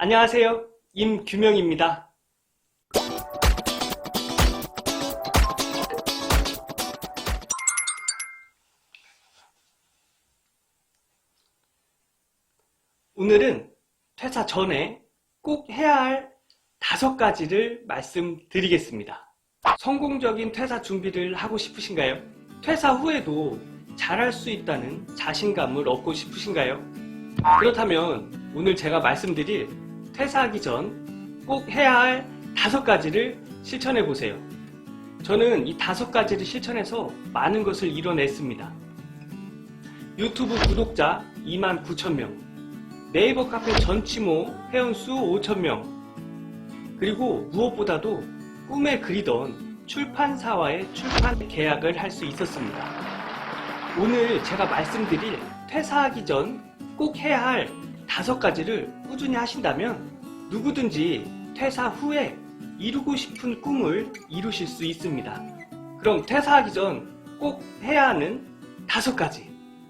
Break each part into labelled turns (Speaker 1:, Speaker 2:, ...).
Speaker 1: 안녕하세요. 임규명입니다. 오늘은 퇴사 전에 꼭 해야 할 5가지를 말씀드리겠습니다. 성공적인 퇴사 준비를 하고 싶으신가요? 퇴사 후에도 잘할 수 있다는 자신감을 얻고 싶으신가요? 그렇다면 오늘 제가 말씀드릴 퇴사하기 전 꼭 해야 할 5가지를 실천해 보세요. 저는 이 5가지를 실천해서 많은 것을 이뤄냈습니다. 유튜브 구독자 29,000명, 네이버 카페 전치모 회원수 5,000명, 그리고 무엇보다도 꿈에 그리던 출판사와의 출판 계약을 할 수 있었습니다. 오늘 제가 말씀드릴 퇴사하기 전 꼭 해야 할 5가지를 꾸준히 하신다면 누구든지 퇴사 후에 이루고 싶은 꿈을 이루실 수 있습니다. 그럼 퇴사하기 전 꼭 해야 하는 5가지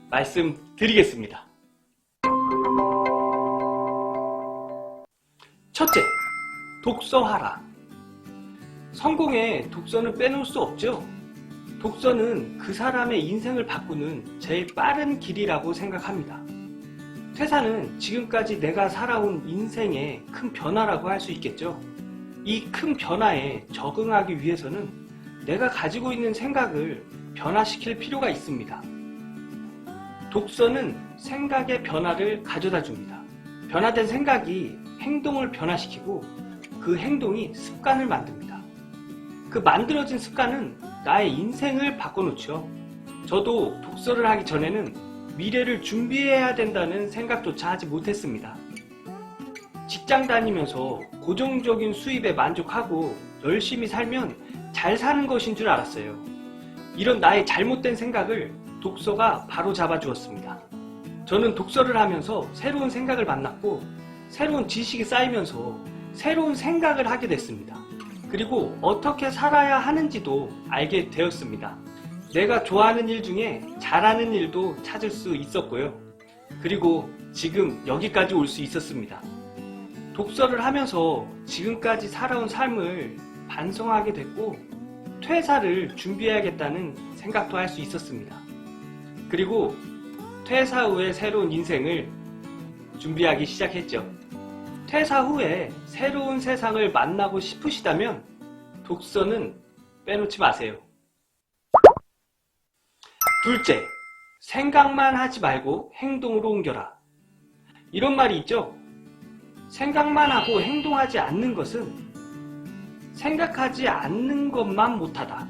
Speaker 1: 말씀드리겠습니다. 첫째, 독서하라. 성공에 독서는 빼놓을 수 없죠. 독서는 그 사람의 인생을 바꾸는 제일 빠른 길이라고 생각합니다. 퇴사는 지금까지 내가 살아온 인생의 큰 변화라고 할 수 있겠죠. 이 큰 변화에 적응하기 위해서는 내가 가지고 있는 생각을 변화시킬 필요가 있습니다. 독서는 생각의 변화를 가져다 줍니다. 변화된 생각이 행동을 변화시키고 그 행동이 습관을 만듭니다. 그 만들어진 습관은 나의 인생을 바꿔놓죠. 저도 독서를 하기 전에는 미래를 준비해야 된다는 생각조차 하지 못했습니다. 직장 다니면서 고정적인 수입에 만족하고 열심히 살면 잘 사는 것인 줄 알았어요. 이런 나의 잘못된 생각을 독서가 바로 잡아주었습니다. 저는 독서를 하면서 새로운 생각을 만났고 새로운 지식이 쌓이면서 새로운 생각을 하게 됐습니다. 그리고 어떻게 살아야 하는지도 알게 되었습니다. 내가 좋아하는 일 중에 잘하는 일도 찾을 수 있었고요. 그리고 지금 여기까지 올 수 있었습니다. 독서를 하면서 지금까지 살아온 삶을 반성하게 됐고 퇴사를 준비해야겠다는 생각도 할 수 있었습니다. 그리고 퇴사 후에 새로운 인생을 준비하기 시작했죠. 퇴사 후에 새로운 세상을 만나고 싶으시다면 독서는 빼놓지 마세요. 둘째, 생각만 하지 말고 행동으로 옮겨라. 이런 말이 있죠. 생각만 하고 행동하지 않는 것은 생각하지 않는 것만 못하다.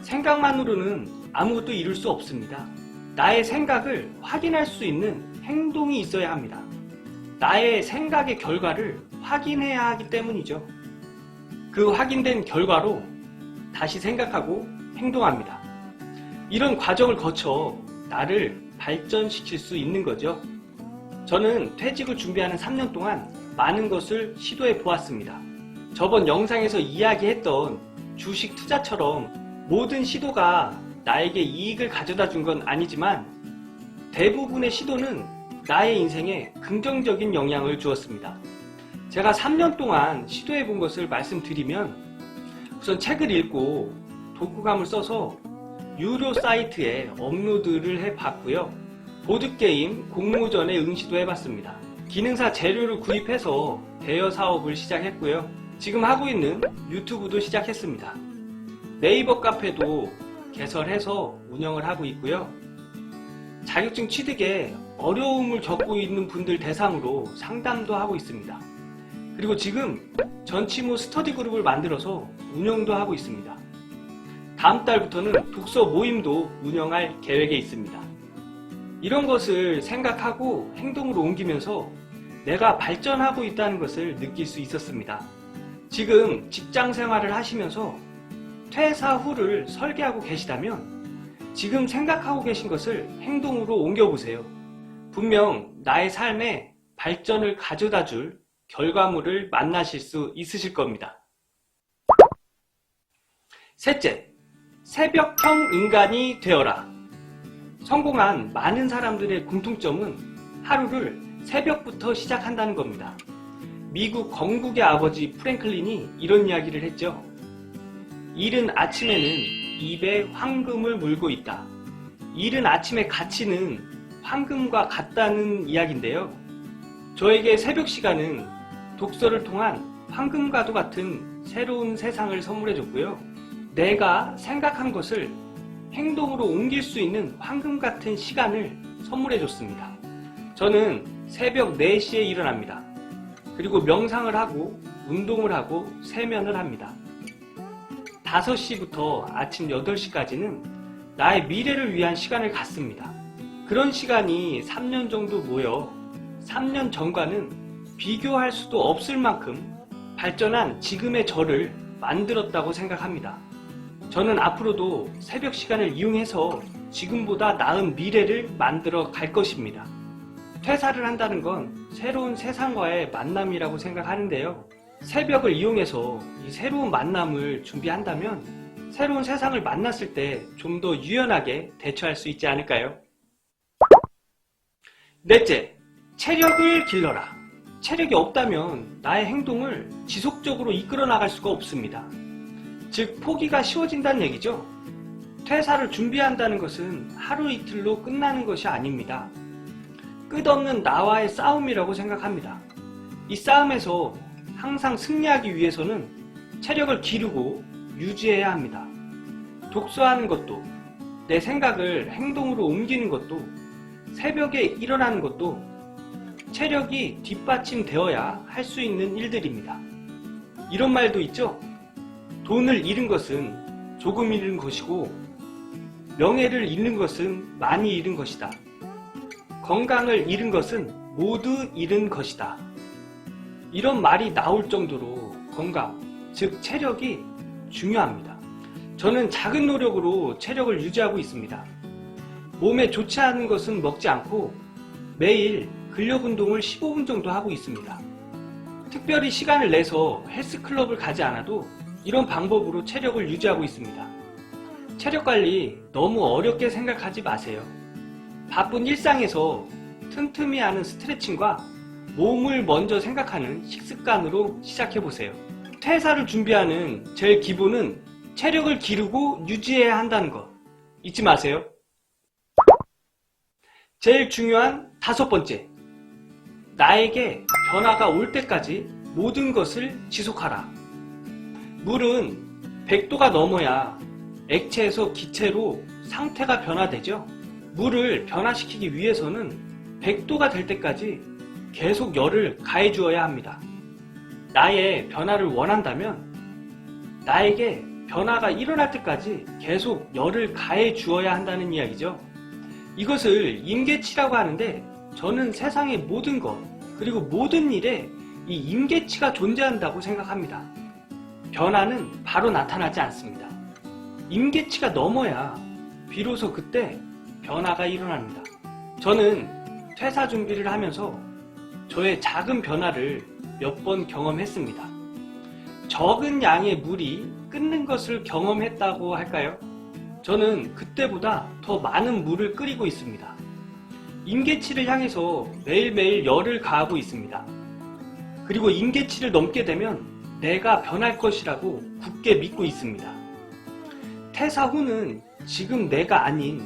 Speaker 1: 생각만으로는 아무것도 이룰 수 없습니다. 나의 생각을 확인할 수 있는 행동이 있어야 합니다. 나의 생각의 결과를 확인해야 하기 때문이죠. 그 확인된 결과로 다시 생각하고 행동합니다. 이런 과정을 거쳐 나를 발전시킬 수 있는 거죠. 저는 퇴직을 준비하는 3년 동안 많은 것을 시도해 보았습니다. 저번 영상에서 이야기했던 주식 투자처럼 모든 시도가 나에게 이익을 가져다 준 건 아니지만 대부분의 시도는 나의 인생에 긍정적인 영향을 주었습니다. 제가 3년 동안 시도해 본 것을 말씀드리면 우선 책을 읽고 독후감을 써서 유료 사이트에 업로드를 해봤고요. 보드게임, 공모전에 응시도 해봤습니다. 기능사 재료를 구입해서 대여 사업을 시작했고요. 지금 하고 있는 유튜브도 시작했습니다. 네이버 카페도 개설해서 운영을 하고 있고요. 자격증 취득에 어려움을 겪고 있는 분들 대상으로 상담도 하고 있습니다. 그리고 지금 전치모 스터디 그룹을 만들어서 운영도 하고 있습니다. 다음 달부터는 독서 모임도 운영할 계획에 있습니다. 이런 것을 생각하고 행동으로 옮기면서 내가 발전하고 있다는 것을 느낄 수 있었습니다. 지금 직장 생활을 하시면서 퇴사 후를 설계하고 계시다면 지금 생각하고 계신 것을 행동으로 옮겨보세요. 분명 나의 삶에 발전을 가져다 줄 결과물을 만나실 수 있으실 겁니다. 셋째, 새벽형 인간이 되어라. 성공한 많은 사람들의 공통점은 하루를 새벽부터 시작한다는 겁니다. 미국 건국의 아버지 프랭클린이 이런 이야기를 했죠. 이른 아침에는 입에 황금을 물고 있다. 이른 아침의 가치는 황금과 같다는 이야기인데요. 저에게 새벽 시간은 독서를 통한 황금과도 같은 새로운 세상을 선물해줬고요. 내가 생각한 것을 행동으로 옮길 수 있는 황금 같은 시간을 선물해줬습니다. 저는 새벽 4시에 일어납니다. 그리고 명상을 하고 운동을 하고 세면을 합니다. 5시부터 아침 8시까지는 나의 미래를 위한 시간을 갖습니다. 그런 시간이 3년 정도 모여 3년 전과는 비교할 수도 없을 만큼 발전한 지금의 저를 만들었다고 생각합니다. 저는 앞으로도 새벽 시간을 이용해서 지금보다 나은 미래를 만들어 갈 것입니다. 퇴사를 한다는 건 새로운 세상과의 만남이라고 생각하는데요. 새벽을 이용해서 이 새로운 만남을 준비한다면 새로운 세상을 만났을 때 좀 더 유연하게 대처할 수 있지 않을까요? 넷째, 체력을 길러라. 체력이 없다면 나의 행동을 지속적으로 이끌어 나갈 수가 없습니다. 즉, 포기가 쉬워진다는 얘기죠. 퇴사를 준비한다는 것은 하루 이틀로 끝나는 것이 아닙니다. 끝없는 나와의 싸움이라고 생각합니다. 이 싸움에서 항상 승리하기 위해서는 체력을 기르고 유지해야 합니다. 독서하는 것도, 내 생각을 행동으로 옮기는 것도, 새벽에 일어나는 것도 체력이 뒷받침되어야 할 수 있는 일들입니다. 이런 말도 있죠. 돈을 잃은 것은 조금 잃은 것이고 명예를 잃는 것은 많이 잃은 것이다. 건강을 잃은 것은 모두 잃은 것이다. 이런 말이 나올 정도로 건강, 즉 체력이 중요합니다. 저는 작은 노력으로 체력을 유지하고 있습니다. 몸에 좋지 않은 것은 먹지 않고 매일 근력 운동을 15분 정도 하고 있습니다. 특별히 시간을 내서 헬스클럽을 가지 않아도 이런 방법으로 체력을 유지하고 있습니다. 체력 관리 너무 어렵게 생각하지 마세요. 바쁜 일상에서 틈틈이 하는 스트레칭과 몸을 먼저 생각하는 식습관으로 시작해보세요. 퇴사를 준비하는 제일 기본은 체력을 기르고 유지해야 한다는 것 잊지 마세요. 제일 중요한 5번째, 나에게 변화가 올 때까지 모든 것을 지속하라. 물은 100도가 넘어야 액체에서 기체로 상태가 변화되죠. 물을 변화시키기 위해서는 100도가 될 때까지 계속 열을 가해 주어야 합니다. 나의 변화를 원한다면 나에게 변화가 일어날 때까지 계속 열을 가해 주어야 한다는 이야기죠. 이것을 임계치라고 하는데 저는 세상의 모든 것 그리고 모든 일에 이 임계치가 존재한다고 생각합니다. 변화는 바로 나타나지 않습니다. 임계치가 넘어야 비로소 그때 변화가 일어납니다. 저는 퇴사 준비를 하면서 저의 작은 변화를 몇 번 경험했습니다. 적은 양의 물이 끓는 것을 경험했다고 할까요? 저는 그때보다 더 많은 물을 끓이고 있습니다. 임계치를 향해서 매일매일 열을 가하고 있습니다. 그리고 임계치를 넘게 되면 내가 변할 것이라고 굳게 믿고 있습니다. 퇴사 후는 지금 내가 아닌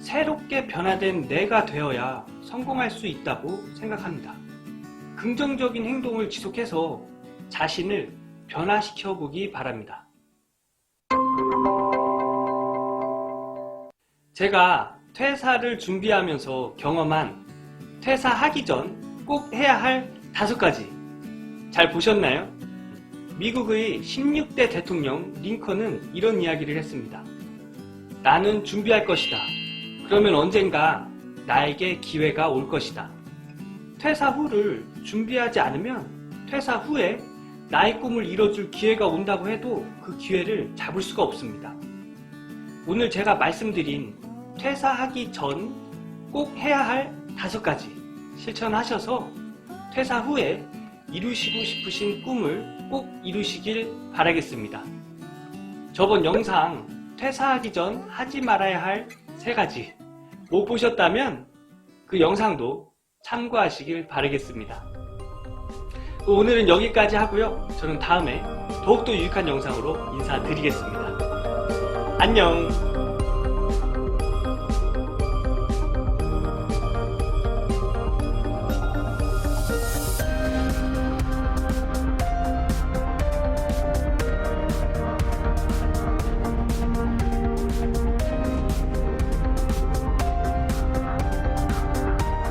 Speaker 1: 새롭게 변화된 내가 되어야 성공할 수 있다고 생각합니다. 긍정적인 행동을 지속해서 자신을 변화시켜 보기 바랍니다. 제가 퇴사를 준비하면서 경험한 퇴사하기 전 꼭 해야 할 5가지 잘 보셨나요? 미국의 16대 대통령 링컨은 이런 이야기를 했습니다. 나는 준비할 것이다. 그러면 언젠가 나에게 기회가 올 것이다. 퇴사 후를 준비하지 않으면 퇴사 후에 나의 꿈을 이뤄줄 기회가 온다고 해도 그 기회를 잡을 수가 없습니다. 오늘 제가 말씀드린 퇴사하기 전 꼭 해야 할 5가지 실천하셔서 퇴사 후에 이루시고 싶으신 꿈을 꼭 이루시길 바라겠습니다. 저번 영상 퇴사하기 전 하지 말아야 할 3가지 못 보셨다면 그 영상도 참고하시길 바라겠습니다. 오늘은 여기까지 하고요. 저는 다음에 더욱더 유익한 영상으로 인사드리겠습니다. 안녕.